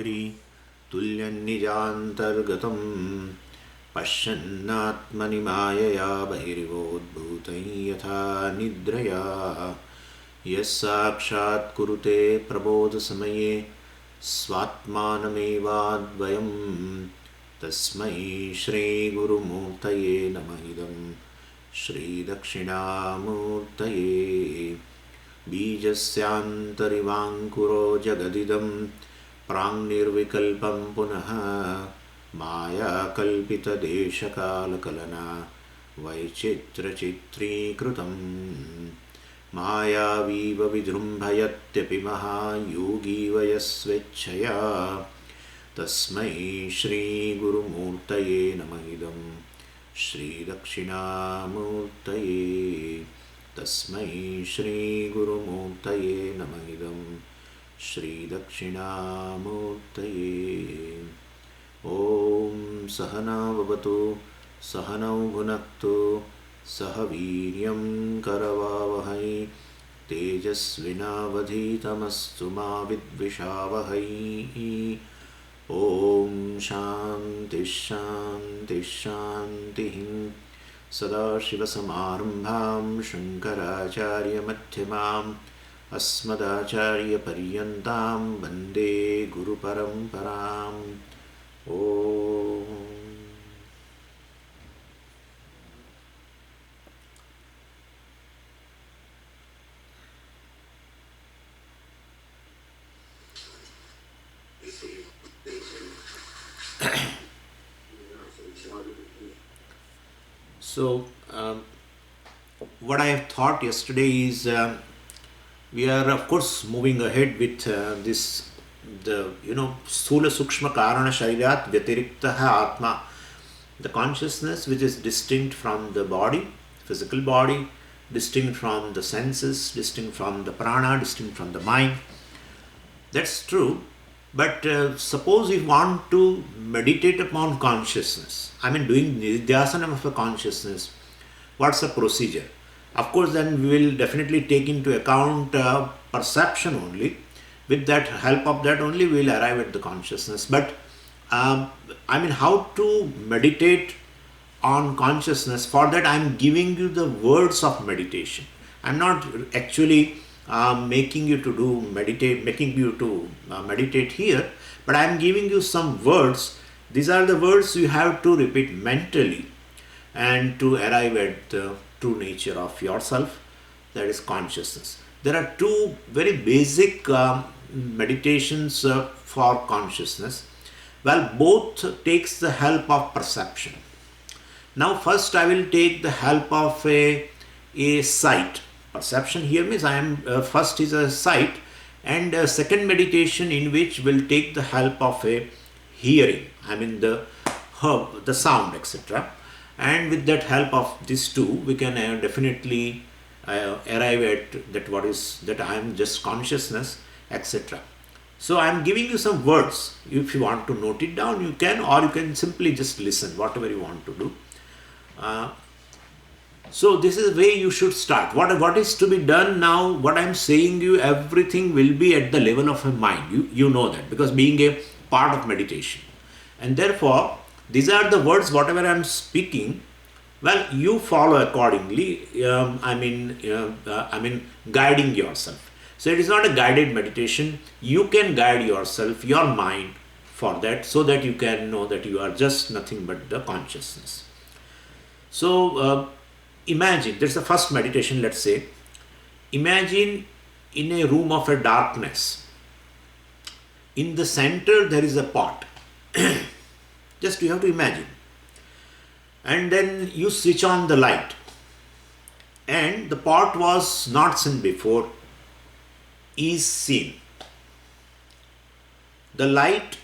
उपरि तुल्यन्निजान्तर्गतं पश्यन्नात्मनि मायया बहिर्वोद्भूतं यथा निद्रया यस्साक्षात् कुरुते प्रबोधसमये स्वात्मानमेवाद्वयं तस्मै श्रीगुरुमूर्तये नमः इदं श्रीदक्षिणामूर्तये बीजस्यान्तरिवाङ्कुरो जगदिदं प्राङ्निर्विकल्पं पुनः मायाकल्पितदेशकालकलना वैचित्रचित्रीकृतं मायावीव विजृम्भयत्यपि महायोगी वयस्वेच्छया तस्मै श्रीगुरुमूर्तये नमः इदं श्रीदक्षिणामूर्तये तस्मै श्रीगुरुमूर्तये नमः इदं श्रीदक्षिणामूर्तये। ॐ सहनाववतु सहनौ भुनक्तु सह वीर्यं करवावहै तेजस्विनावधीतमस्तु मा विद्विषावहै। ॐ शान्तिः शान्तिः शान्तिः। सदाशिवसमारम्भां शङ्कराचार्यमध्यमाम् अस्मदाचार्यपर्यन्तां वन्दे गुरुपरम्पराम्। ॐ So, what I have thought yesterday is we are of course moving ahead with Sthula Sukshma Karana Sharirat Vyatiriktaha Atma, the consciousness which is distinct from the body, physical body, distinct from the senses, distinct from the prana, distinct from the mind. That's true. But suppose we want to meditate upon consciousness, doing nidhyasanam of a consciousness, what's the procedure? Of course, then we will definitely take into account perception only. With that help of that only, we will arrive at the consciousness. But how to meditate on consciousness? For that, I am giving you the words of meditation. I am not actually making you to meditate here, but I am giving you some words. These are the words you have to repeat mentally and to arrive at the true nature of yourself, that is consciousness. There are two very basic meditations for consciousness. Well, both takes the help of perception. Now first I will take the help of a sight. Perception here means first is a sight, and a second meditation in which will take the help of a hearing, the sound, etc. And with that help of these two, we can definitely arrive at that I am just consciousness, etc. So I am giving you some words. If you want to note it down, you can, or you can simply just listen, whatever you want to do. So this is the way you should start. What is to be done now, what I am saying you, everything will be at the level of a mind. You know that, because being a part of meditation. And therefore, these are the words, whatever I am speaking, well, you follow accordingly, guiding yourself. So it is not a guided meditation. You can guide yourself, your mind, for that, so that you can know that you are just nothing but the consciousness. So, imagine, that's the first meditation, let's say. Imagine in a room of a darkness. In the center there is a pot. Just you have to imagine. And then you switch on the light. And the pot was not seen before, is seen. The light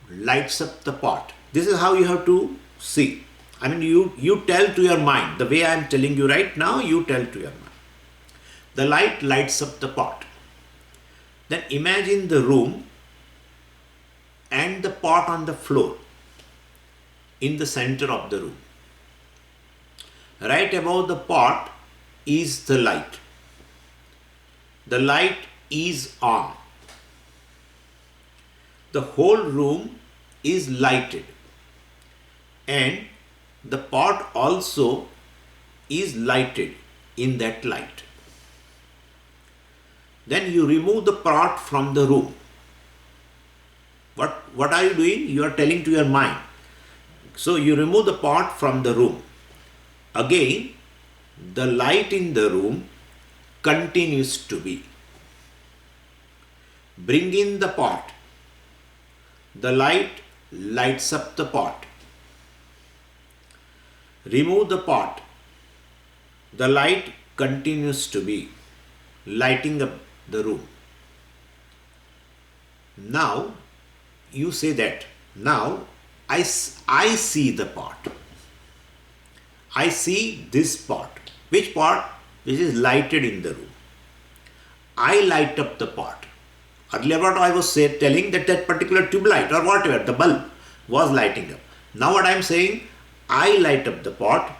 lights up the pot. This is how you have to see. You tell to your mind, the way I am telling you right now, you tell to your mind. The light lights up the pot. Then imagine the room and the pot on the floor in the center of the room. Right above the pot is the light. The light is on. the whole room is lighted and the pot also is lighted in that light. Then you remove the pot from the room. What are you doing? You are telling to your mind. So you remove the pot from the room. Again, the light in the room continues to be. Bring in the pot. The light lights up the pot. Remove the pot. The light continues to be, lighting up the room. Now, you say that, now I see the pot. I see this pot. Which pot? Which is lighted in the room. I light up the pot. Earlier what I was telling that particular tube light or whatever, the bulb was lighting up. Now what I am saying, I light up the pot,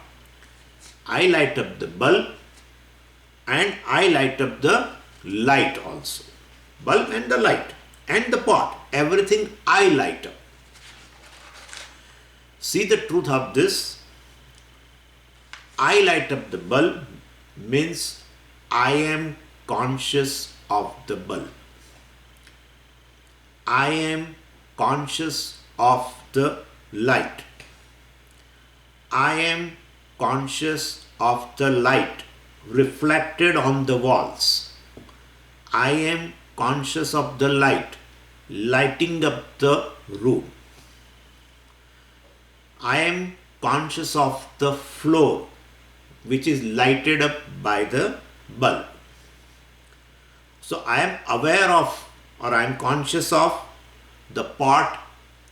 I light up the bulb, and I light up the light also. Bulb and the light and the pot, everything I light up. See the truth of this. I light up the bulb means I am conscious of the bulb. I am conscious of the light. I am conscious of the light reflected on the walls. I am conscious of the light lighting up the room. I am conscious of the floor which is lighted up by the bulb. So I am aware of, or I am conscious of the pot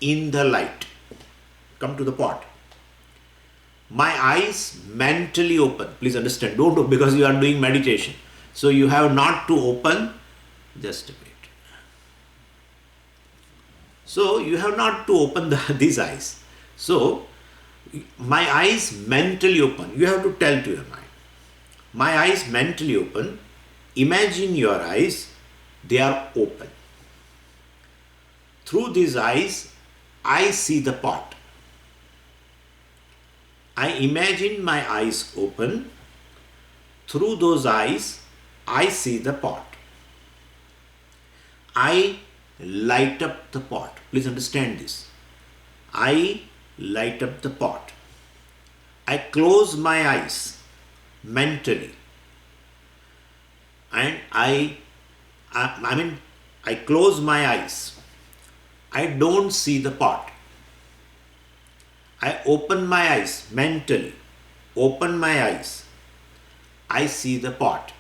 in the light. Come to the pot. My eyes mentally open. Please understand, don't do, because you are doing meditation. So you have not to open, just a minute. So you have not to open these eyes. So my eyes mentally open. You have to tell to your mind. My eyes mentally open. Imagine your eyes, they are open. Through these eyes, I see the pot. I imagine my eyes open. Through those eyes, I see the pot. I light up the pot. Please understand this. I light up the pot. I close my eyes mentally. And I close my eyes. I don't see the pot. I open my eyes mentally. Open my eyes. I see the pot.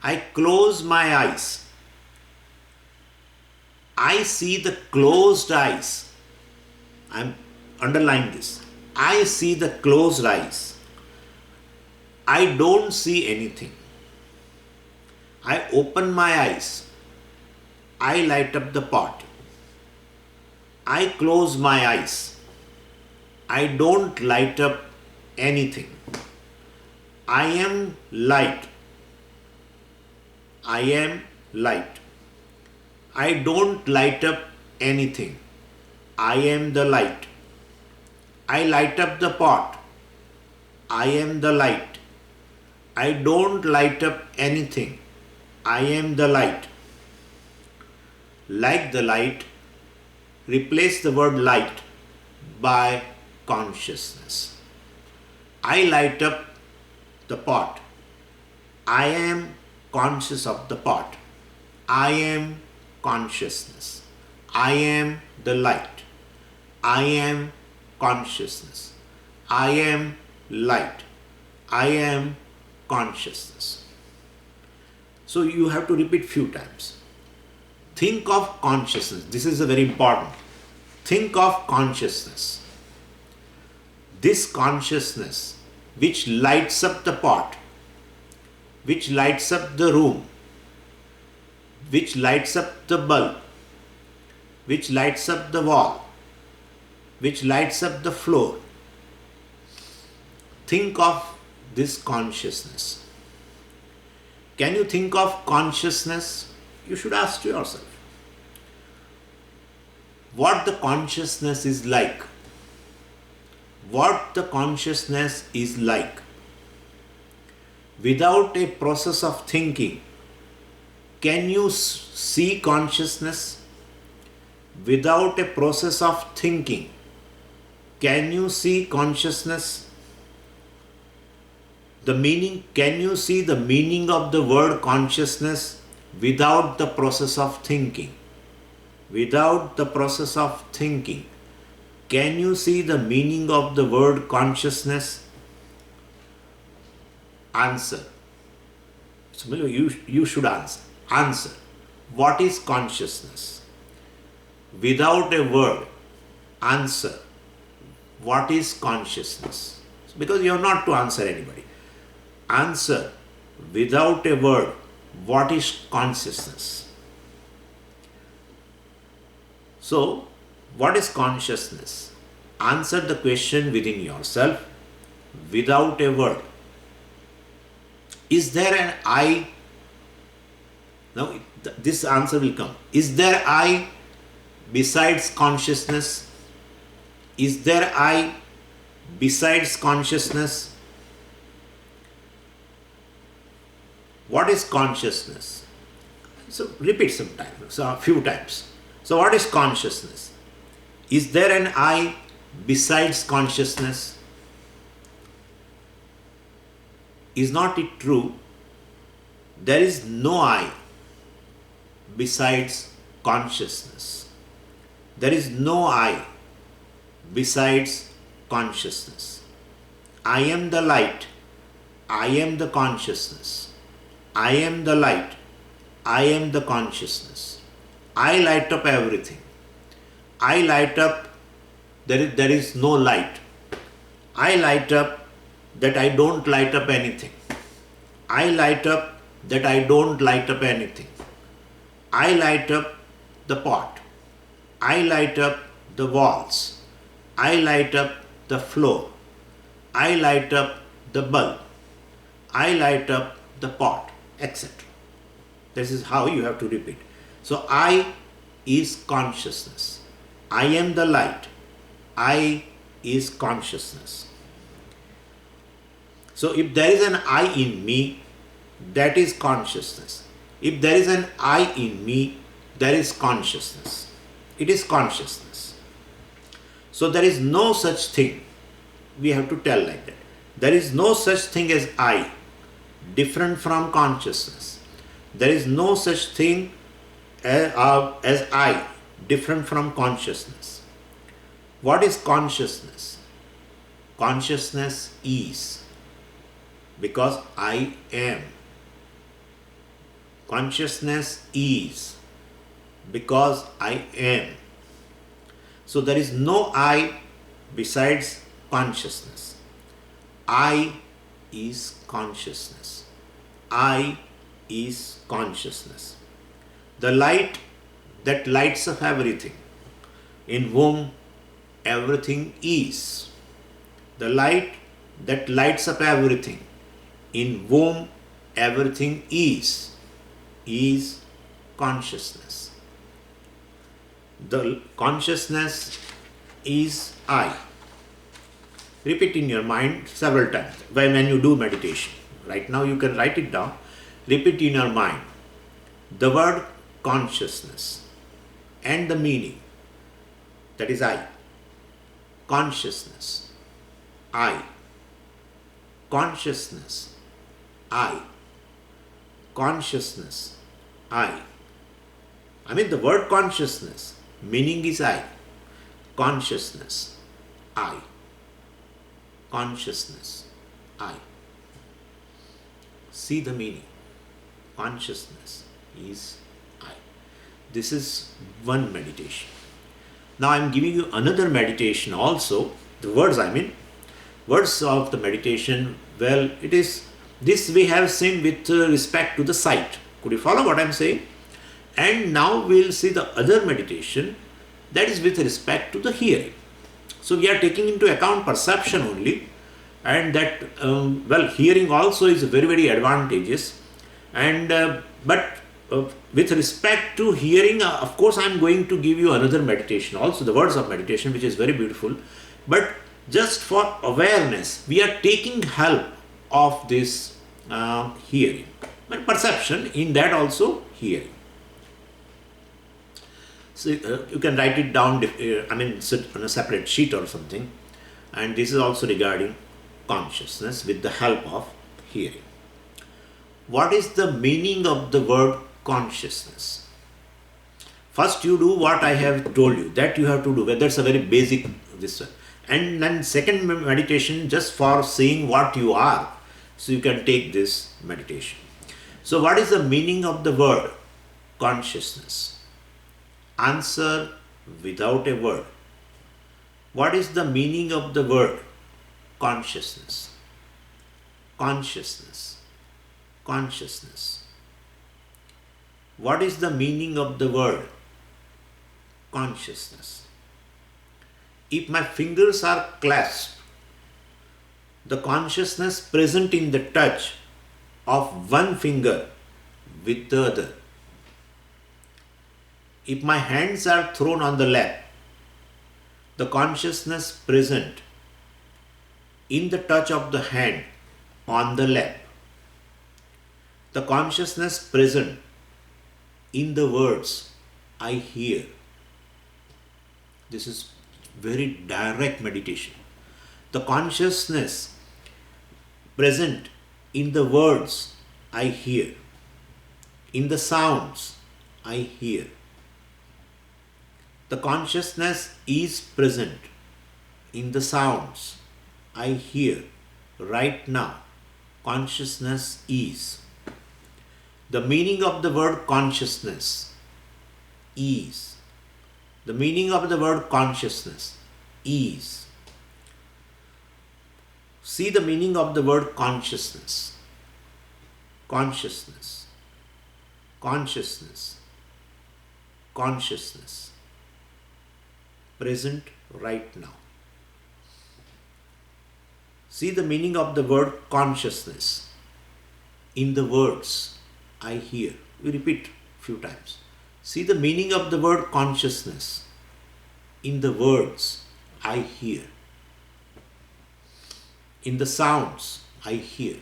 I close my eyes. I see the closed eyes. I'm underlining this. I see the closed eyes. I don't see anything. I open my eyes. I light up the pot. I close my eyes. I don't light up anything. I am light. I am light. I don't light up anything. I am the light. I light up the pot. I am the light. I don't light up anything. I am the light. Like the light, replace the word light by consciousness. I light up the pot. I am conscious of the pot. I am consciousness. I am the light. I am consciousness. I am light. I am consciousness. So you have to repeat few times. Think of consciousness. This is a very important. Think of consciousness. This consciousness which lights up the pot, which lights up the room, which lights up the bulb, which lights up the wall, which lights up the floor. Think of this consciousness. Can you think of consciousness? You should ask yourself. what the consciousness is like. What the consciousness is like. Without a process of thinking, can you see consciousness? Without a process of thinking, can you see consciousness? The meaning, can you see the meaning of the word consciousness without the process of thinking? Without the process of thinking, can you see the meaning of the word consciousness? Answer. So you should answer. Answer. What is consciousness? Without a word, answer. What is consciousness? Because you have not to answer anybody. Answer without a word. What is consciousness? So, what is consciousness? Answer the question within yourself without a word. Is there an I? Now, this answer will come. Is there I besides consciousness? Is there I besides consciousness? What is consciousness? So repeat sometimes, so a few times. So what is consciousness? Is there an I besides consciousness? Is not it true? There is no I besides consciousness. There is no I besides consciousness. I am the light. I am the consciousness. I am the light. I am the consciousness. I light up everything. I light up, there is no light. I light up that I don't light up anything. I light up that I don't light up anything. I light up the pot. I light up the walls. I light up the floor. I light up the bulb. I light up the pot, etc. This is how you have to repeat. So I is consciousness. I am the light. I is consciousness. So if there is an I in me, that is consciousness. If there is an I in me, there is consciousness. It is consciousness. So there is no such thing. We have to tell like that. There is no such thing as I, different from consciousness. There is no such thing as I, different from consciousness. What is consciousness? Consciousness is, because I am. Consciousness is, because I am. So there is no I besides consciousness. I is consciousness. I is consciousness. The light that lights up everything, in whom everything is. The light that lights up everything, in whom everything is consciousness. The consciousness is I. Repeat in your mind several times when you do meditation. Right now you can write it down. Repeat in your mind the word consciousness and the meaning. That is I. Consciousness. I. Consciousness. I. Consciousness. I mean the word consciousness, meaning is I. Consciousness. I. Consciousness. I. See the meaning. Consciousness is I. This is one meditation. Now I am giving you another meditation also. The words words of the meditation, well, it is, this we have seen with respect to the sight. Could you follow what I am saying? And now we will see the other meditation, that is with respect to the hearing. So we are taking into account perception only, and that hearing also is very, very advantageous. And but with respect to hearing, of course, I'm going to give you another meditation, also the words of meditation, which is very beautiful. But just for awareness, we are taking help of this hearing and perception, in that also hearing. So you can write it down, sit on a separate sheet or something. And this is also regarding consciousness with the help of hearing. What is the meaning of the word consciousness? First, you do what I have told you, that you have to do. That's a very basic this one. And then second meditation, just for seeing what you are. So you can take this meditation. So what is the meaning of the word consciousness? Answer without a word. What is the meaning of the word consciousness? Consciousness. Consciousness. What is the meaning of the word consciousness? If my fingers are clasped, the consciousness present in the touch of one finger with the other. If my hands are thrown on the lap, the consciousness present in the touch of the hand on the lap. The consciousness present in the words I hear. This is very direct meditation. The consciousness present in the words I hear, in the sounds I hear. The consciousness is present in the sounds I hear right now. Consciousness is. The meaning of the word consciousness is. The meaning of the word consciousness is. See the meaning of the word consciousness. Consciousness. Consciousness. Consciousness. Present right now. See the meaning of the word consciousness in the words I hear. We repeat a few times. See the meaning of the word consciousness in the words I hear, in the sounds I hear.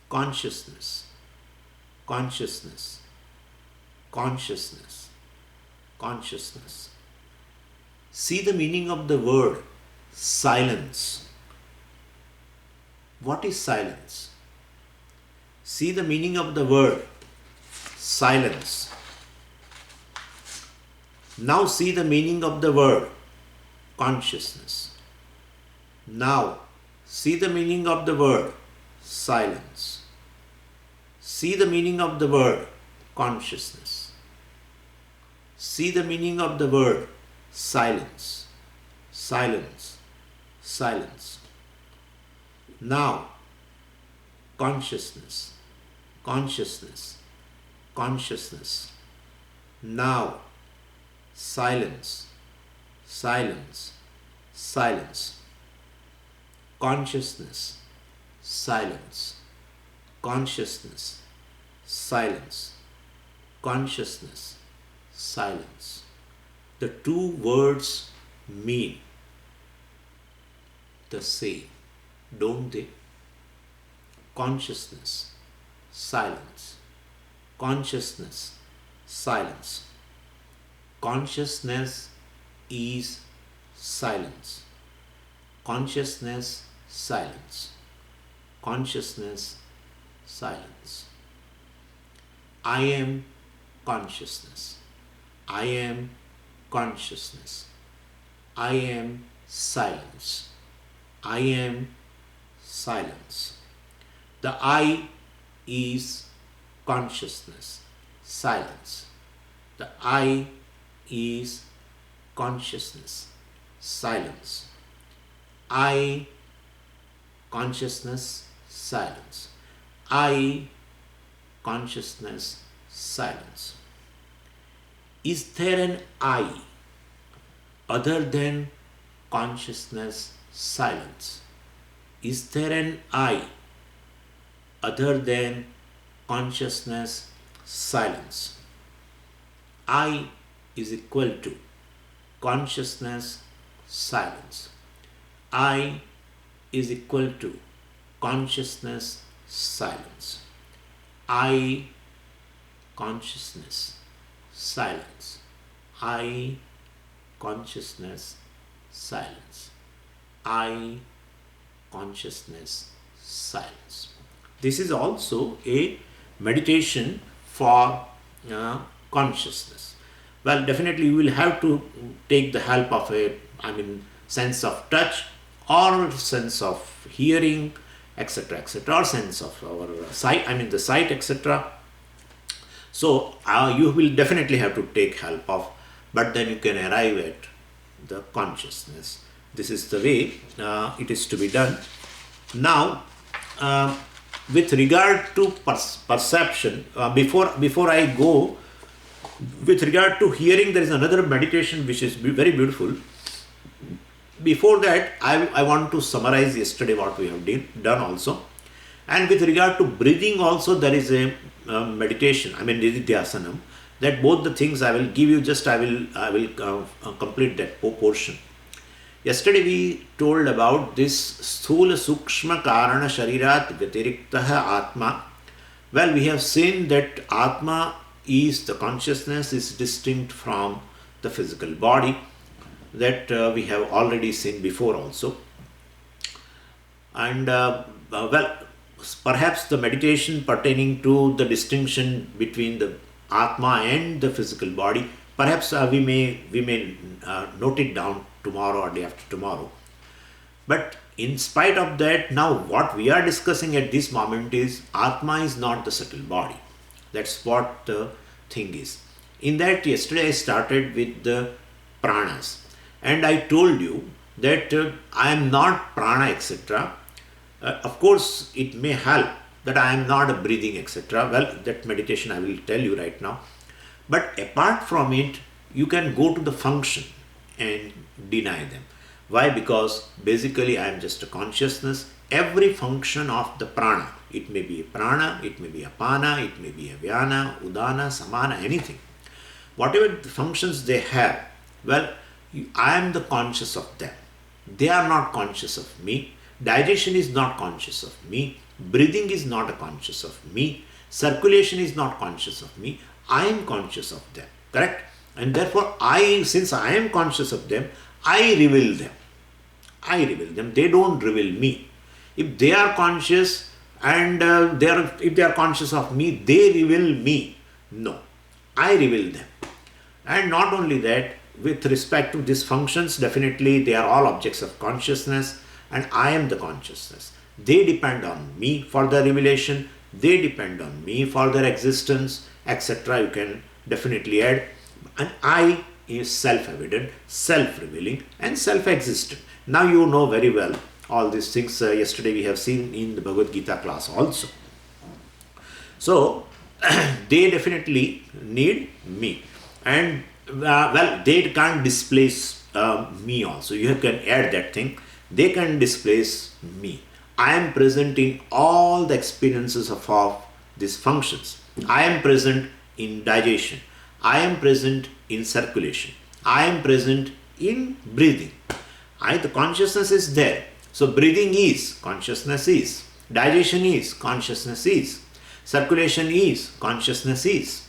Consciousness, consciousness, consciousness, consciousness. See the meaning of the word silence. What is silence? See the meaning of the word silence. Now see the meaning of the word consciousness. Now see the meaning of the word silence. See the meaning of the word consciousness. See the meaning of the word silence. Silence. Silence. Now consciousness. Consciousness. Consciousness. Now silence. Silence. Silence. Consciousness. Silence. Consciousness. Silence. Consciousness. Silence. The two words mean the same, don't they? Consciousness, silence. Consciousness, silence. Consciousness is silence. Consciousness, silence. Consciousness, silence. I am consciousness. I am consciousness. I am silence. I am silence. The I is consciousness, silence. The I is consciousness, silence. I, consciousness, silence. I, consciousness, silence. Is there an I other than consciousness, silence? Is there an I other than consciousness, silence. I is equal to consciousness, silence. I is equal to consciousness, silence. I, consciousness, silence. I, consciousness, silence. I, consciousness, silence. This is also a meditation for consciousness. Well, definitely you will have to take the help of sense of touch or sense of hearing, etc., etc., or sense of our sight, the sight, etc. So you will definitely have to take help of, but then you can arrive at the consciousness. This is the way it is to be done. Now, with regard to perception, before I go, with regard to hearing, there is another meditation which is very beautiful. Before that, I want to summarize yesterday what we have done also. And with regard to breathing also, there is a meditation, Nididhyasanam, that both the things I will give you, I will complete that portion. Yesterday we told about this sthula sukshma karana sharirat vyatiriktaha atma. Well, we have seen that atma is the consciousness, is distinct from the physical body, that we have already seen before also. And perhaps the meditation pertaining to the distinction between the atma and the physical body, perhaps we may note it down tomorrow or day after tomorrow. But in spite of that, now what we are discussing at this moment is atma is not the subtle body. That's what the thing is. In that, yesterday I started with the pranas, and I told you that I am not prana, etc. Of course, it may help that I am not a breathing, etc. Well, that meditation I will tell you right now. But apart from it, you can go to the function and deny them. Why? Because basically I am just a consciousness. Every function of the prana, it may be a prana, it may be a apana, it may be a vyana, udana, samana, anything. Whatever the functions they have, well, I am the conscious of them. They are not conscious of me. Digestion is not conscious of me. Breathing is not a conscious of me. Circulation is not conscious of me. I am conscious of them. Correct? And therefore, since I am conscious of them, I reveal them. I reveal them. They don't reveal me. If they are conscious and if they are conscious of me, they reveal me. No, I reveal them. And not only that, with respect to these functions, definitely they are all objects of consciousness, and I am the consciousness. They depend on me for their revelation. They depend on me for their existence, etc. You can definitely add. And I is self-evident, self-revealing, and self-existent. Now you know very well all these things. Yesterday we have seen in the Bhagavad Gita class also. So they definitely need me, and they can't displace me also. You can add that thing. They can displace me. I am present in all the experiences of these functions. I am present in digestion. I am present in circulation. I am present in breathing. The consciousness is there. So breathing is, consciousness is. Digestion is, consciousness is. Circulation is, consciousness is.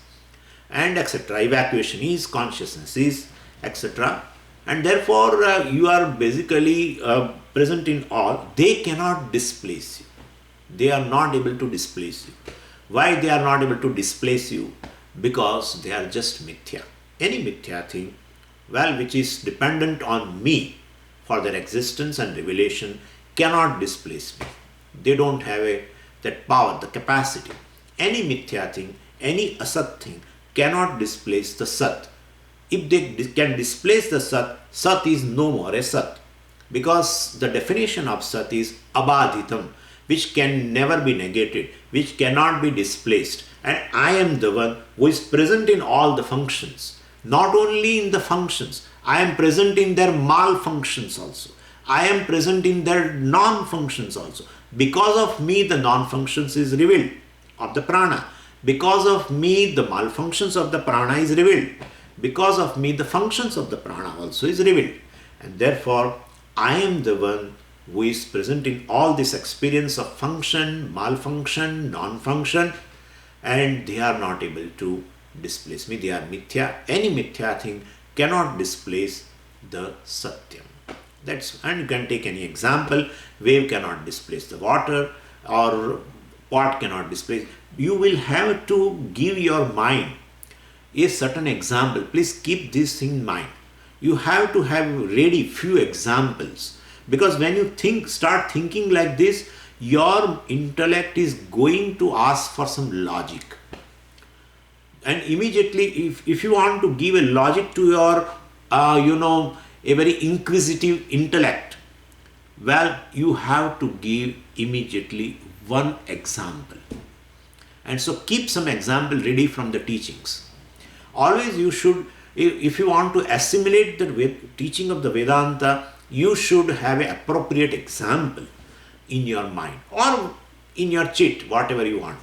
And etc. Evacuation is, consciousness is, etc. And therefore you are basically present in all. They cannot displace you. They are not able to displace you. Why they are not able to displace you? Because they are just mithya. Any mithya thing, which is dependent on me for their existence and revelation, cannot displace me. They don't have that power, the capacity. Any mithya thing, any asat thing cannot displace the sat. If they can displace the sat, sat is no more a sat. Because the definition of sat is abadhitam, which can never be negated, which cannot be displaced. And I am the one who is present in all the functions. Not only in the functions, I am present in their malfunctions also. I am present in their non-functions also. Because of me, the non-functions is revealed. of the prana. Because of me, the malfunctions of the prana is revealed. Because of me, the functions of the prana also is revealed. And therefore, I am the one who is present in all this experience of function, malfunction, non-function, and they are not able to displace me. They are mithya. Any mithya thing cannot displace the satyam. And you can take any example. Wave cannot displace the water, or pot cannot displace. You will have to give your mind a certain example. Please keep this thing in mind. You have to have ready few examples, because when you start thinking like this, your intellect is going to ask for some logic. And immediately, if you want to give a logic to your, a very inquisitive intellect, well, you have to give immediately one example. And so keep some example ready from the teachings. Always you should, if you want to assimilate the teaching of the Vedanta, you should have an appropriate example in your mind or in your chit, whatever you want.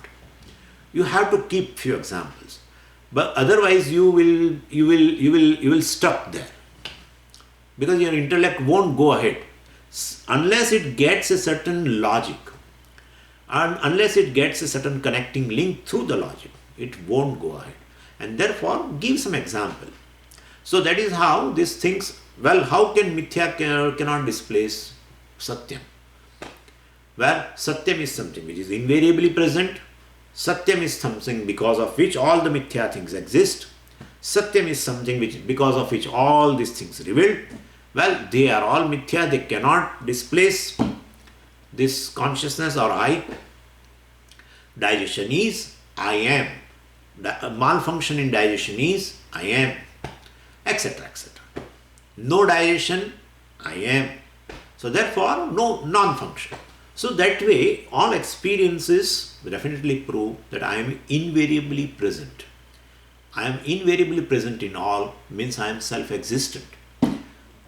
You have to keep few examples, but otherwise you will stuck there, because your intellect won't go ahead unless it gets a certain logic, and unless it gets a certain connecting link through the logic, it won't go ahead. And therefore, give some example. So that is how these things, well, how can mithya cannot displace satyam? Well, satyam is something which is invariably present. Satyam is something because of which all the mithya things exist. Satyam is something because of which all these things revealed. Well, they are all mithya. They cannot displace this consciousness or I. Digestion is I am. Malfunction in digestion is I am, etc., etc. No digestion, I am. So therefore, no non-function. So that way, all experiences definitely prove that I am invariably present. I am invariably present in all means I am self-existent.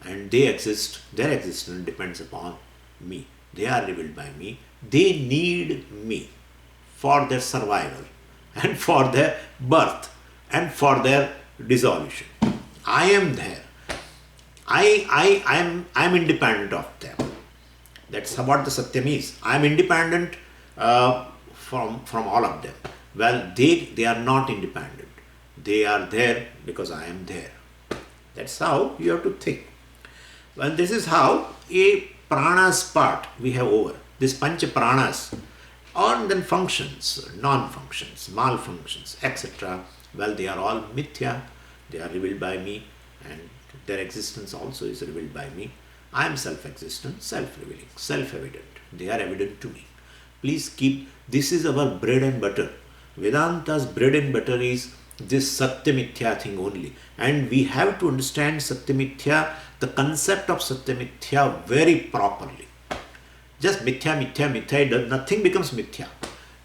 And they exist, their existence depends upon me. They are revealed by me. They need me for their survival and for their birth and for their dissolution. I am there. I am independent of them. That's what the Satyam is. I am independent from all of them. Well, they are not independent. They are there because I am there. That's how you have to think. Well, this is how a pranas part we have over. This pancha pranas, and then functions, non-functions, malfunctions, etc. Well, they are all mithya. They are revealed by me, and their existence also is revealed by me. I am self-existent, self-revealing, self-evident. They are evident to me. Please keep, this is our bread and butter. Vedanta's bread and butter is this Satya Mithya thing only. And we have to understand Satya Mithya, the concept of Satya Mithya very properly. Just mithya, nothing becomes mithya.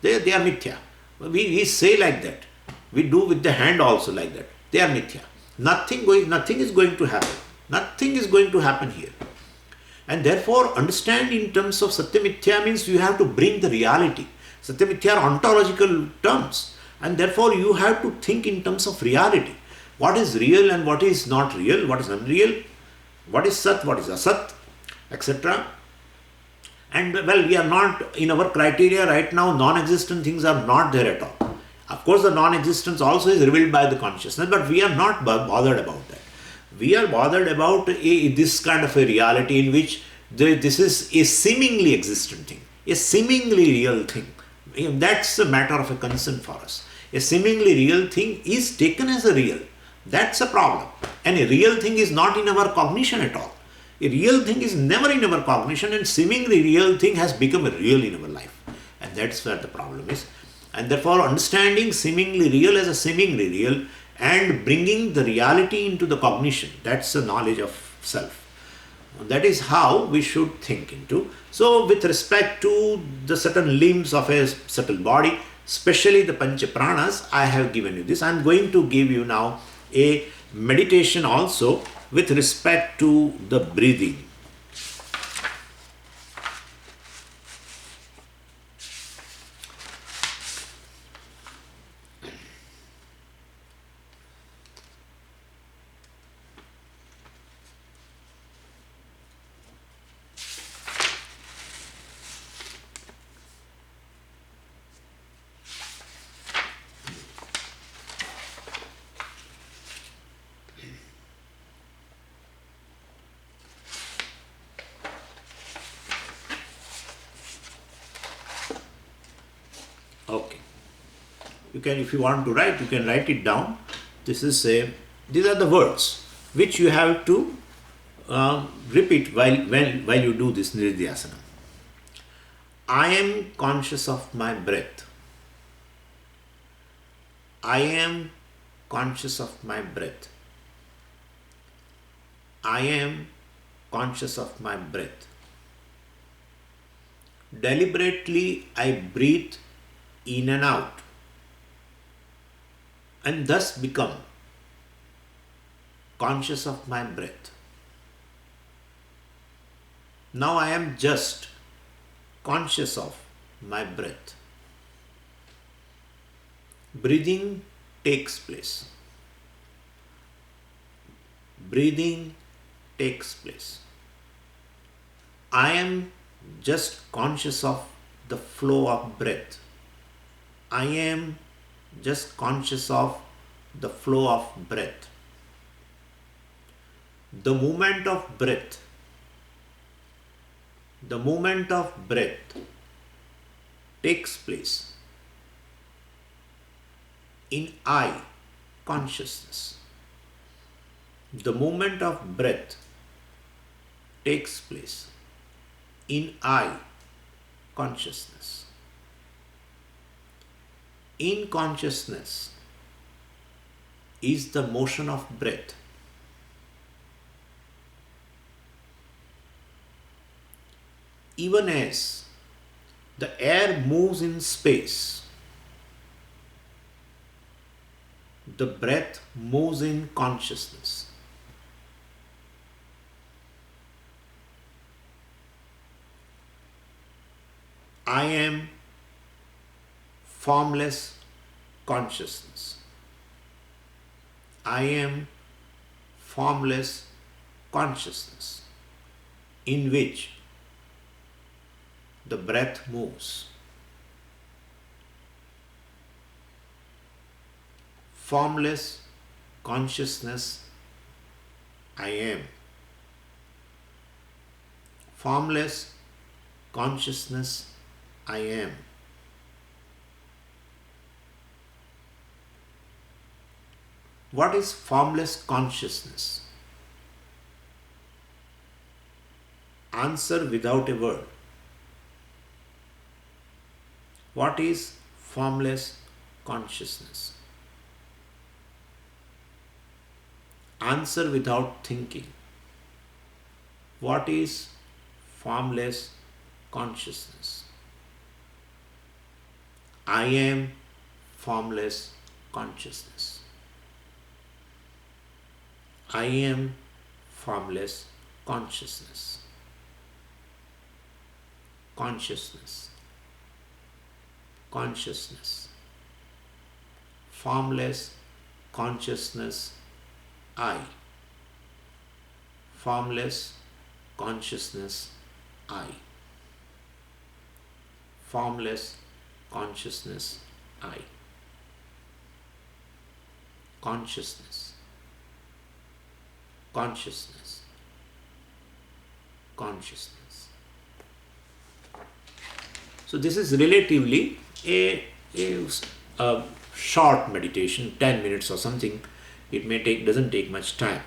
They are mithya. We say like that. We do with the hand also like that. They are mithya. Nothing is going to happen. Nothing is going to happen here. And therefore, understand in terms of Satya Mithya means you have to bring the reality. Satya Mithya are ontological terms. And therefore, you have to think in terms of reality. What is real and what is not real, what is unreal, what is Sat, what is Asat, etc. And well, we are not, in our criteria right now, non-existent things are not there at all. Of course, the non-existence also is revealed by the consciousness, but we are not bothered about that. We are bothered about this kind of a reality in which this is a seemingly existent thing, a seemingly real thing. That's a matter of a concern for us. A seemingly real thing is taken as a real. That's a problem. And a real thing is not in our cognition at all. A real thing is never in our cognition, and seemingly real thing has become a real in our life. And that's where the problem is. And therefore, understanding seemingly real as a seemingly real and bringing the reality into the cognition, that's a knowledge of self. That is how we should think into. So, with respect to the certain limbs of a subtle body, especially the Pancha Pranas, I have given you this. I am going to give you now a meditation also with respect to the breathing. You can, if you want to write, you can write it down. These are the words which you have to repeat while you do this Nidhyasana. I am conscious of my breath. I am conscious of my breath. I am conscious of my breath. Deliberately I breathe in and out and thus become conscious of my breath. Now I am just conscious of my breath. Breathing takes place. Breathing takes place. I am just conscious of the flow of breath. I am just conscious of the flow of breath. The movement of breath takes place in I consciousness. The movement of breath takes place in I consciousness. In consciousness is the motion of breath. Even as the air moves in space, the breath moves in consciousness. I am formless consciousness. I am formless consciousness in which the breath moves. Formless consciousness I am. Formless consciousness I am. What is formless consciousness? Answer without a word. What is formless consciousness? Answer without thinking. What is formless consciousness? I am formless consciousness. I am formless consciousness. Consciousness. Consciousness. Formless consciousness I. Formless consciousness I. Formless consciousness I. Consciousness. Consciousness. Consciousness. So this is relatively a short meditation, 10 minutes or something. It doesn't take much time.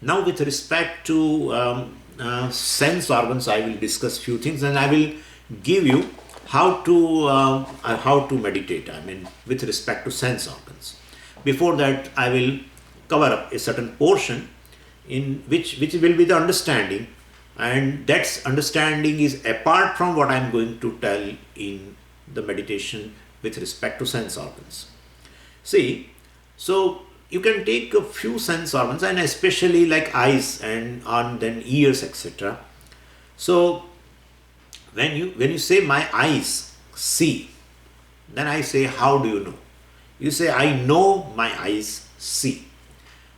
Now with respect to sense organs, I will discuss few things and I will give you how to meditate, I mean with respect to sense organs. Before that, I will cover up a certain portion in which will be the understanding, and that understanding is apart from what I am going to tell in the meditation with respect to sense organs. See, so you can take a few sense organs, and especially like eyes and then ears, etc. So when you say my eyes see, then I say, how do you know? You say, I know my eyes see.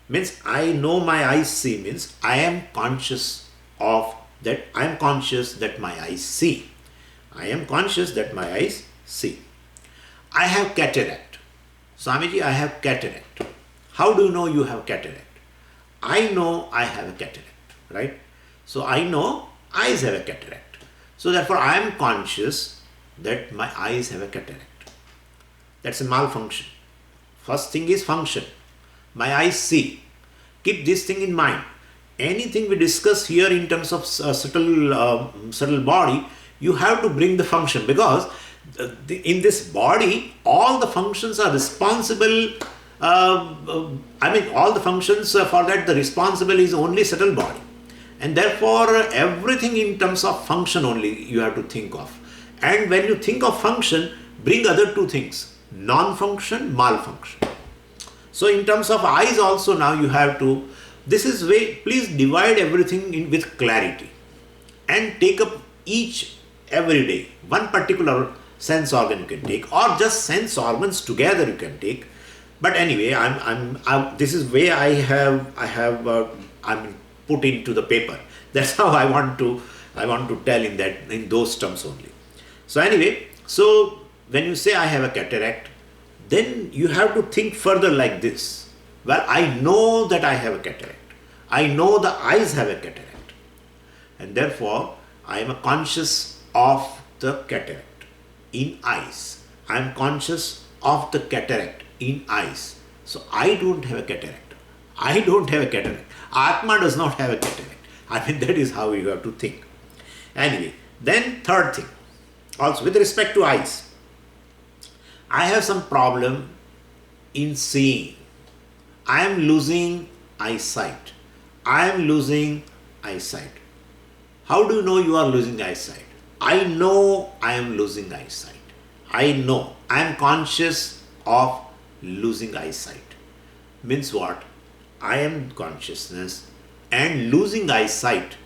Means I know my eyes see means I am conscious of that. I am conscious that my eyes see. I am conscious that my eyes see. I have cataract. Swamiji, I have cataract. How do you know you have cataract? I know I have a cataract, right? So I know eyes have a cataract. So therefore I am conscious that my eyes have a cataract. That's a malfunction. First thing is function. My eyes see. Keep this thing in mind. Anything we discuss here in terms of subtle body, you have to bring the function, because in this body, all the functions are responsible. All the functions for that, the responsible is only subtle body. And therefore, everything in terms of function only you have to think of. And when you think of function, bring other two things: non-function, malfunction. So in terms of eyes also, now you have to, this is way, please divide everything in with clarity and take up each every day. One particular sense organ you can take, or just sense organs together you can take. But anyway, this is way I have put into the paper. That's how I want to tell in those terms only. So anyway, so when you say I have a cataract, then you have to think further like this. Well, I know that I have a cataract. I know the eyes have a cataract. And therefore, I am conscious of the cataract in eyes. I am conscious of the cataract in eyes. So I don't have a cataract. I don't have a cataract. Atma does not have a cataract. That is how you have to think. Anyway, then third thing, also with respect to eyes, I have some problem in seeing. I am losing eyesight. I am losing eyesight. How do you know you are losing eyesight? I know I am losing eyesight. I know. I am conscious of losing eyesight. Means what? I am consciousness, and losing eyesight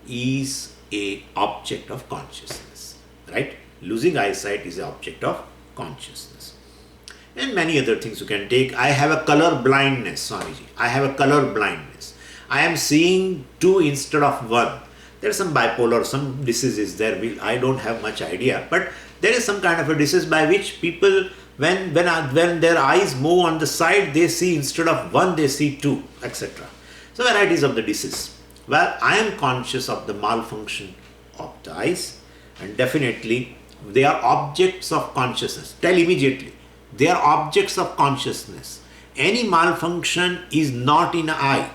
is a object of consciousness. Right? Losing eyesight is an object of consciousness. And many other things you can take. I have a color blindness, Swamiji. I have a color blindness. I am seeing two instead of one. There is some bipolar, some diseases there. I don't have much idea, but there is some kind of a disease by which people, when their eyes move on the side, they see instead of one, they see two, etc. So varieties of the disease. Well, I am conscious of the malfunction of the eyes, and definitely they are objects of consciousness. Tell immediately. They are objects of consciousness. Any malfunction is not in eye.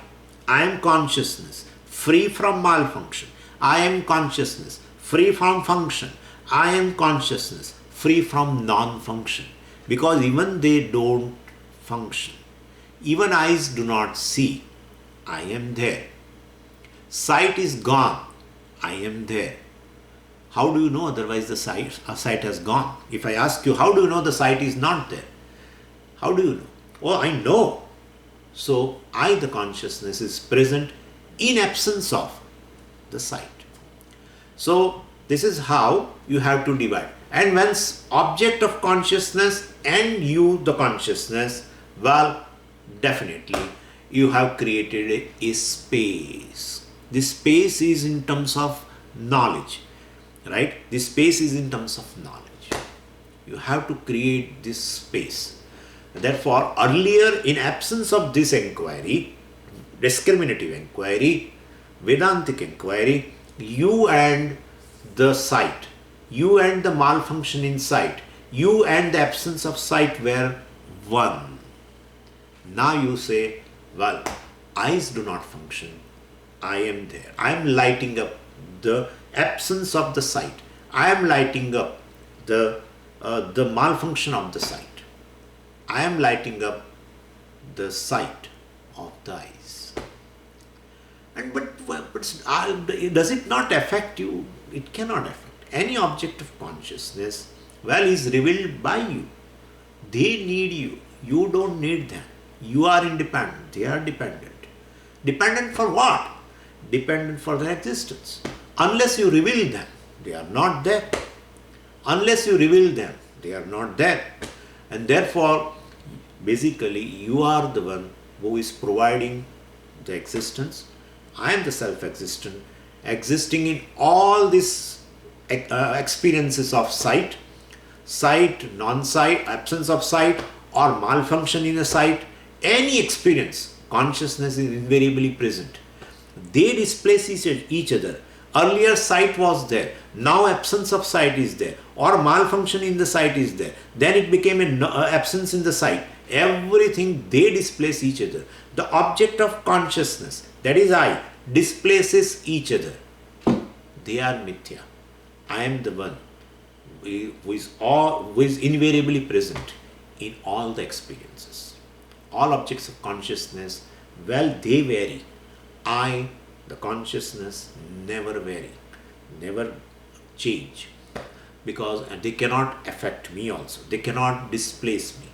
I am consciousness, free from malfunction. I am consciousness, free from function. I am consciousness, free from non-function. Because even they don't function. Even eyes do not see. I am there. Sight is gone. I am there. How do you know otherwise the sight has gone? If I ask you, how do you know the sight is not there? How do you know? Oh, I know. So, I, the consciousness, is present in absence of the sight. So, this is how you have to divide. And once object of consciousness and you, the consciousness, well, definitely you have created a space. This space is in terms of knowledge. Right? This space is in terms of knowledge. You have to create this space. Therefore, earlier, in absence of this inquiry, discriminative inquiry, Vedantic inquiry, you and the sight, you and the malfunction in sight, you and the absence of sight were one. Now you say, well, eyes do not function. I am there. I am lighting up the absence of the sight. I am lighting up the malfunction of the sight. I am lighting up the sight of the eyes. And but does it not affect you? It cannot affect. Any object of consciousness, well, is revealed by you. They need you. You don't need them. You are independent. They are dependent. Dependent for what? Dependent for their existence. Unless you reveal them, they are not there. Unless you reveal them, they are not there. And therefore, basically, you are the one who is providing the existence. I am the self-existent, existing in all these experiences of sight, non-sight, absence of sight, or malfunction in a sight. Any experience, consciousness is invariably present. They displace each other. Earlier sight was there, now absence of sight is there, or malfunction in the sight is there. Then it became an absence in the sight. Everything, they displace each other. The object of consciousness, that is I, displaces each other. They are mithya. I am the one who is invariably present in all the experiences. All objects of consciousness, well, they vary. I, the consciousness, never vary, never change, because they cannot affect me also. They cannot displace me.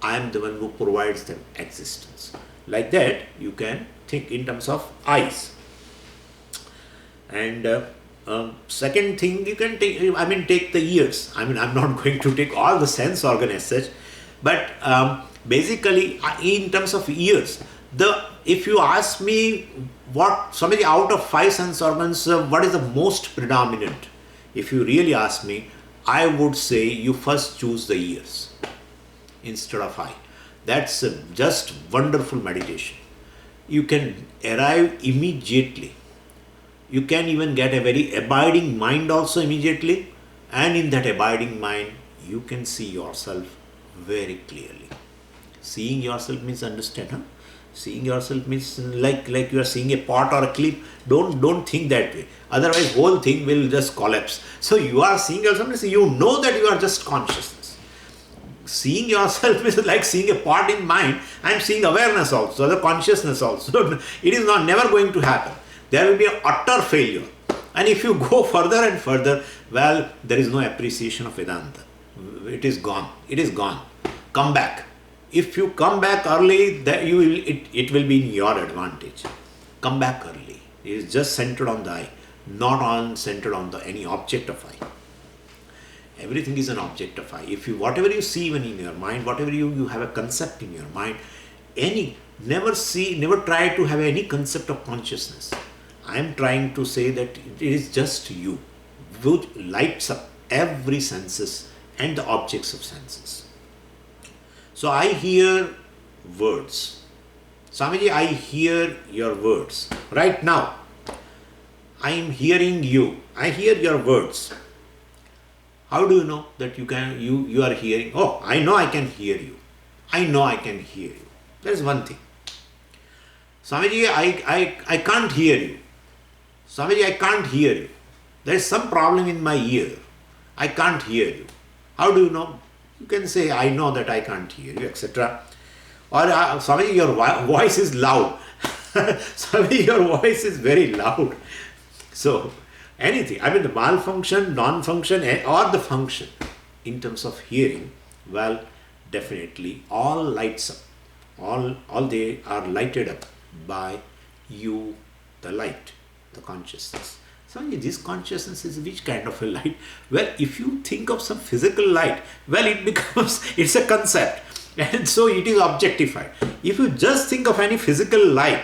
I am the one who provides them existence. Like that, you can think in terms of eyes. And second thing, you can take the ears. I'm not going to take all the sense organ as such, but basically, in terms of ears, if you ask me what somebody out of 5 sense organs, what is the most predominant? If you really ask me, I would say you first choose the ears instead of eye. That's just wonderful meditation. You can arrive immediately. You can even get a very abiding mind also immediately, and in that abiding mind, you can see yourself very clearly. Seeing yourself means understand, huh? Seeing yourself means like you are seeing a pot or a clip. Don't think that way. Otherwise, whole thing will just collapse. So you are seeing yourself means you know that you are just consciousness. Seeing yourself is like seeing a pot in mind. I am seeing awareness also, the consciousness also. It is never going to happen. There will be an utter failure. And if you go further and further, well, there is no appreciation of Vedanta. It is gone. It is gone. Come back. If you come back early, that it will be in your advantage. Come back early. It is just centered on the I, not centered on any object of I. Everything is an object of I. Whatever you see even in your mind, whatever you have a concept in your mind, never try to have any concept of consciousness. I am trying to say that it is just you, which lights up every senses and the objects of senses. So I hear words. Swamiji, I hear your words. Right now, I am hearing you. I hear your words. How do you know that you are hearing? Oh, I know I can hear you. I know I can hear you. That is one thing. Swamiji, I can't hear you. Swamiji, I can't hear you. There is some problem in my ear. I can't hear you. How do you know? You can say, I know that I can't hear you, etc. Or, Swamiji, your voice is loud. Swamiji, your voice is very loud. So, anything, the malfunction, non-function, or the function in terms of hearing, well, definitely all lights up. All they are lighted up by you, the light, the consciousness. So this consciousness is which kind of a light? Well, if you think of some physical light, well, it's a concept, and so it is objectified. If you just think of any physical light,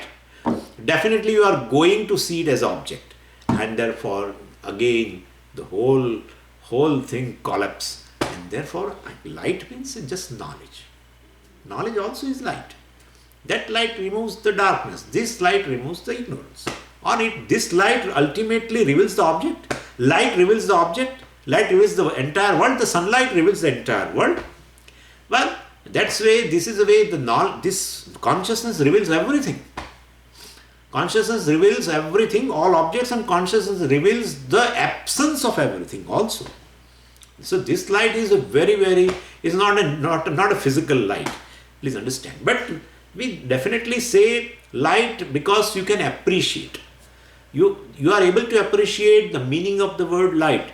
definitely you are going to see it as object, and therefore again the whole thing collapses. And therefore light means just knowledge. Knowledge also is light. That light removes the darkness. This light removes the ignorance. This light ultimately reveals the object. Light reveals the object. Light reveals the entire world. The sunlight reveals the entire world. Well, that's way. This is the way this consciousness reveals everything. Consciousness reveals everything, all objects, and consciousness reveals the absence of everything also. So this light is is not a physical light. Please understand. But we definitely say light because you can appreciate. You are able to appreciate the meaning of the word light.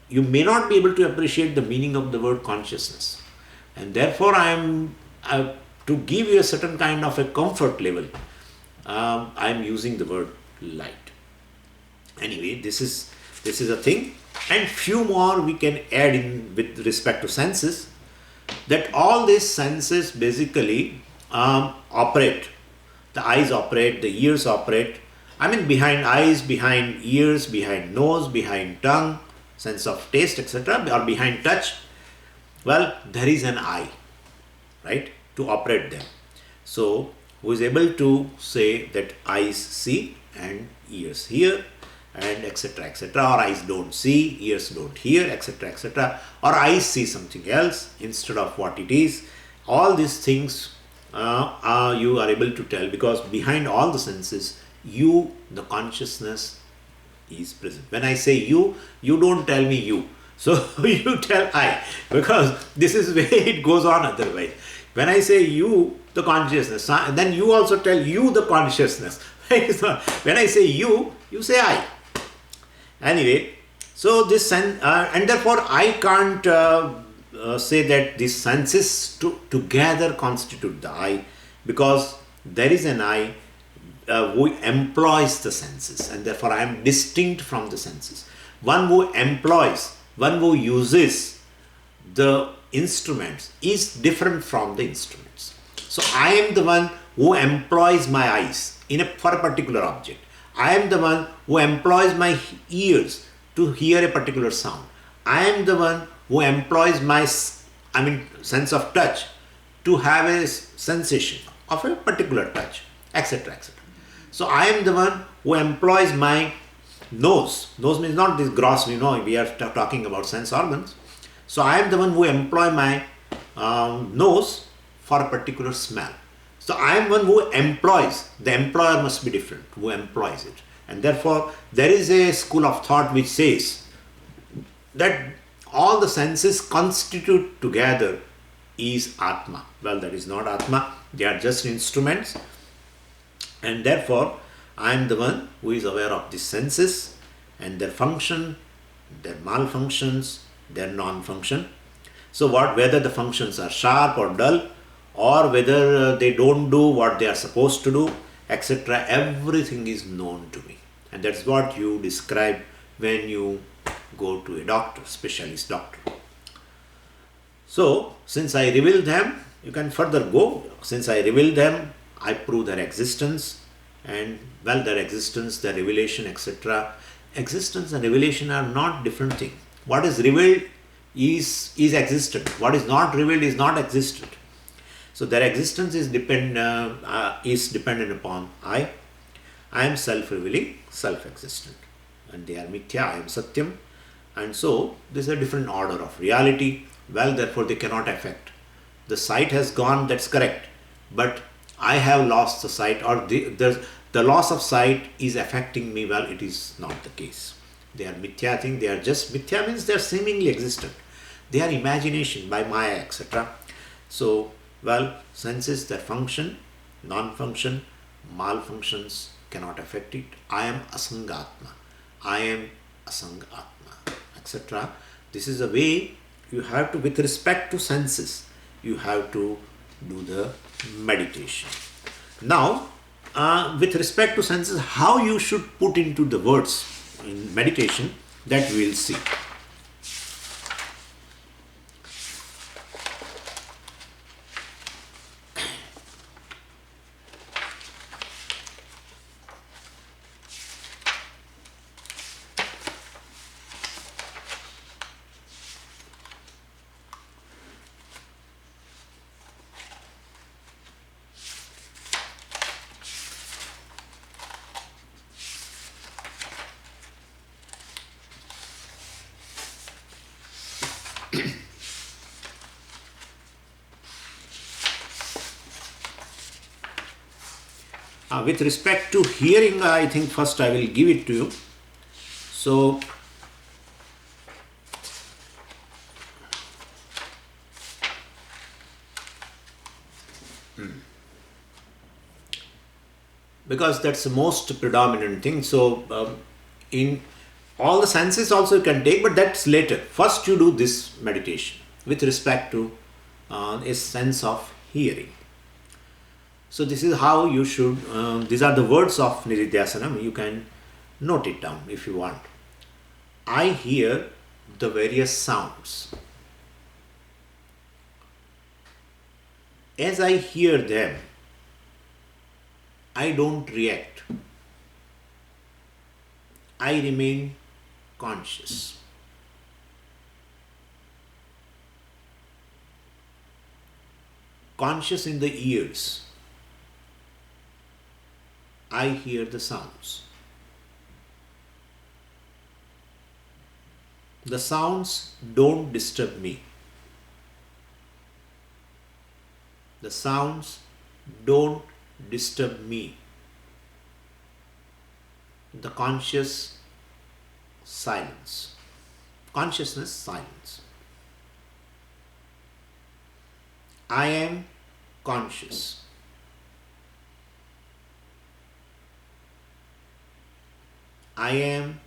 You may not be able to appreciate the meaning of the word consciousness. And therefore to give you a certain kind of a comfort level, I am using the word light. Anyway, this is a thing. And few more we can add in with respect to senses, that all these senses basically operate. The eyes operate, the ears operate. Behind eyes, behind ears, behind nose, behind tongue, sense of taste, etc., or behind touch. Well, there is an eye, right, to operate them. So, who is able to say that eyes see and ears hear and etc. etc. Or eyes don't see, ears don't hear, etc. etc. Or eyes see something else instead of what it is. All these things you are able to tell, because behind all the senses, you, the consciousness, is present. When I say you, you don't tell me you. So you tell I, because this is where it goes on otherwise. When I say you, the consciousness, then you also tell you, the consciousness. When I say you, you say I. Anyway, so this and therefore I can't say that these senses together constitute the I, because there is an I who employs the senses, and therefore I am distinct from the senses. One who employs, one who uses the instruments is different from the instruments. So I am the one who employs my eyes for a particular object. I am the one who employs my ears to hear a particular sound. I am the one who employs my sense of touch to have a sensation of a particular touch, etc. etc. So I am the one who employs my nose. Nose means not this gross, we are talking about sense organs. So I am the one who employ my nose for a particular smell. So I am one who employs. The employer must be different, who employs it. And therefore, there is a school of thought which says that all the senses constitute together is Atma. Well, that is not Atma. They are just instruments. And therefore, I am the one who is aware of the senses and their function, their malfunctions, their non-function. So whether the functions are sharp or dull, or whether they don't do what they are supposed to do, etc., everything is known to me. And that's what you describe when you go to a doctor, specialist doctor. So, since I reveal them, you can further go. Since I reveal them, I prove their existence, and well, their existence, their revelation, etc. Existence and revelation are not different things. What is revealed is existent. What is not revealed is not existent. So their existence is dependent upon I. I am self-revealing, self-existent, and they are mithya. I am satyam, and so this is a different order of reality. Well, therefore they cannot affect. The sight has gone. That's correct, but I have lost the sight, or the loss of sight is affecting me. Well, it is not the case. They are mithya thing. They are just mithya means they are seemingly existent. They are imagination by Maya, etc. So, well, senses, their function, non-function, malfunctions cannot affect it. I am asangatma. I am asangatma, etc. This is the way you have to, with respect to senses, you have to do the meditation. Now, with respect to senses, how you should put into the words in meditation, that we will see. With respect to hearing, I think first I will give it to you. So, because that's the most predominant thing. So, in all the senses also you can take, but that's later. First you do this meditation with respect to a sense of hearing. So this is how you should, these are the words of Nididhyasana. You can note it down if you want. I hear the various sounds. As I hear them, I don't react. I remain conscious. Conscious in the ears. I hear the sounds. The sounds don't disturb me. The sounds don't disturb me. The conscious silence. Consciousness silence. I am conscious. I am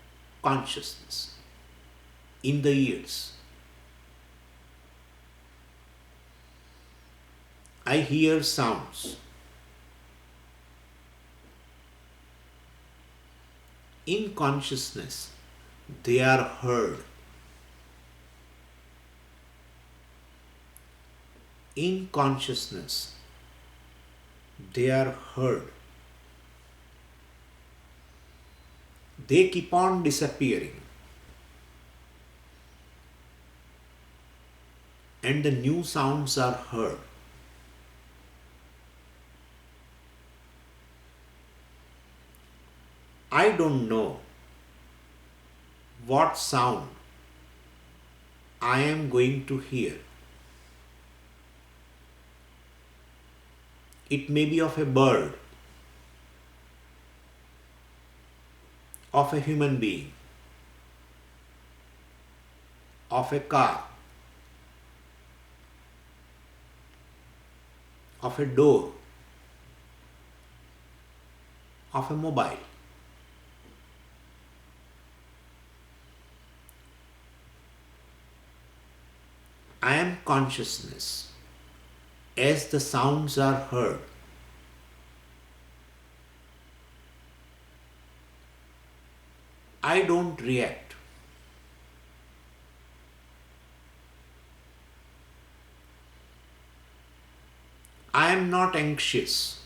consciousness. In the ears. I hear sounds. In consciousness, they are heard. In consciousness, they are heard. They keep on disappearing. And the new sounds are heard. I don't know what sound I am going to hear. It may be of a bird, of a human being, of a car, of a door, of a mobile. I am consciousness as the sounds are heard. I don't react. I am not anxious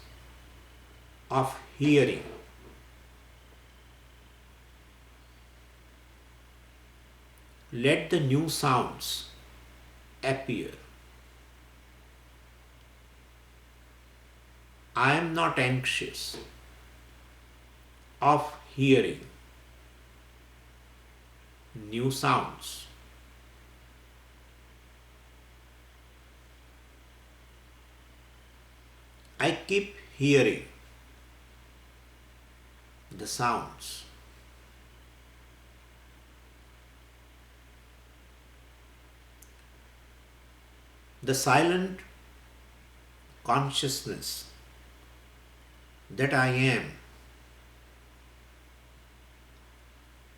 of hearing. Let the new sounds appear. I am not anxious of hearing new sounds. I keep hearing the sounds. The silent consciousness that I am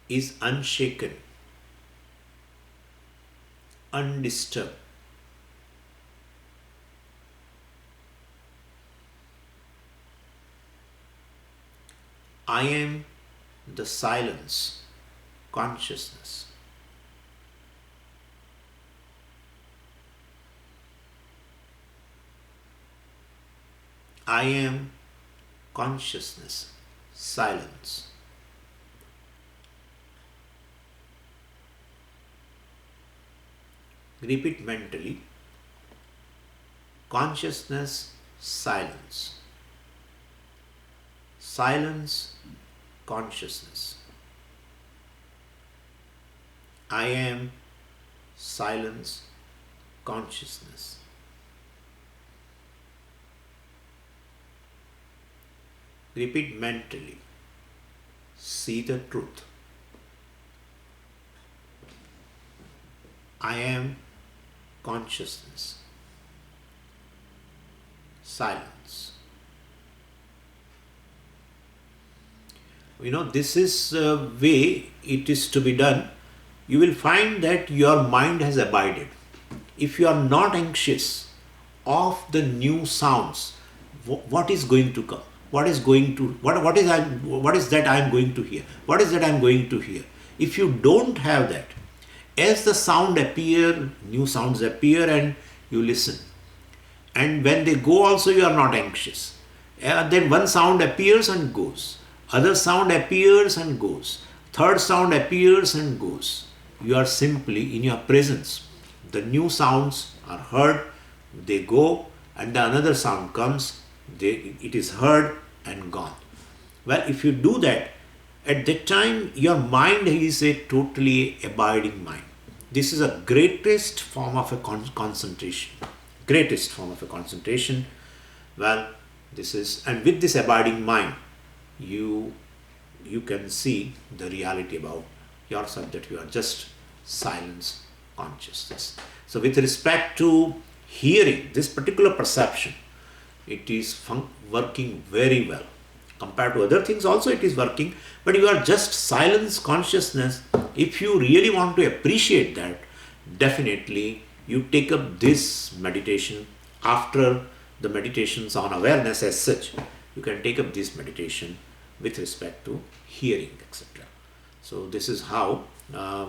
is unshaken, undisturbed. I am the silence consciousness. I am consciousness, silence. Repeat mentally. Consciousness, silence. Silence, consciousness. I am silence, consciousness. Repeat mentally. See the truth. I am consciousness. Silence. This is a way it is to be done. You will find that your mind has abided. If you are not anxious of the new sounds, what is going to come? What is that I am going to hear? What is that I am going to hear? If you don't have that, as the sound appear, new sounds appear and you listen. And when they go also, you are not anxious. Then one sound appears and goes. Other sound appears and goes. Third sound appears and goes. You are simply in your presence. The new sounds are heard, they go, and the another sound comes, it is heard and gone. Well, if you do that, At that time, your mind is a totally abiding mind. This is a greatest form of a concentration. Greatest form of a concentration. Well, this is, and with this abiding mind, you you can see the reality about yourself, that you are just silence consciousness. So with respect to hearing, this particular perception, it is working very well. Compared to other things also it is working, but you are just silence consciousness. If you really want to appreciate that, definitely you take up this meditation. After the meditations on awareness as such, you can take up this meditation with respect to hearing, etc. So this is how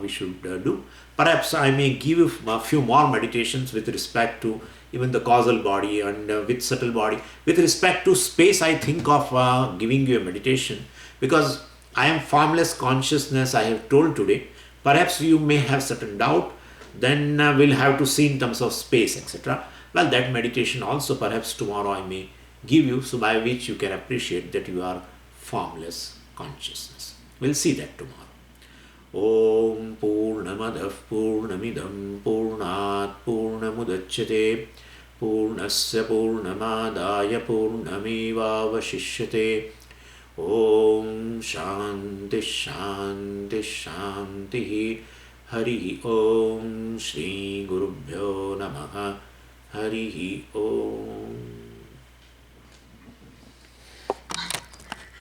we should do. Perhaps I may give you a few more meditations with respect to even the causal body and with subtle body. With respect to space, I think of giving you a meditation, because I am formless consciousness, I have told today. Perhaps you may have certain doubt, then we'll have to see in terms of space, etc. Well, that meditation also perhaps tomorrow I may give you, so by which you can appreciate that you are formless consciousness. We'll see that tomorrow. Om Purnamadav Purnamidam Purnat Purnamudachyate Purnasya Purnamadaya Purnamevavashishyate. Om Shanti Shanti Shanti. Hari Om Shri Gurubhyo Namaha. Hari Om.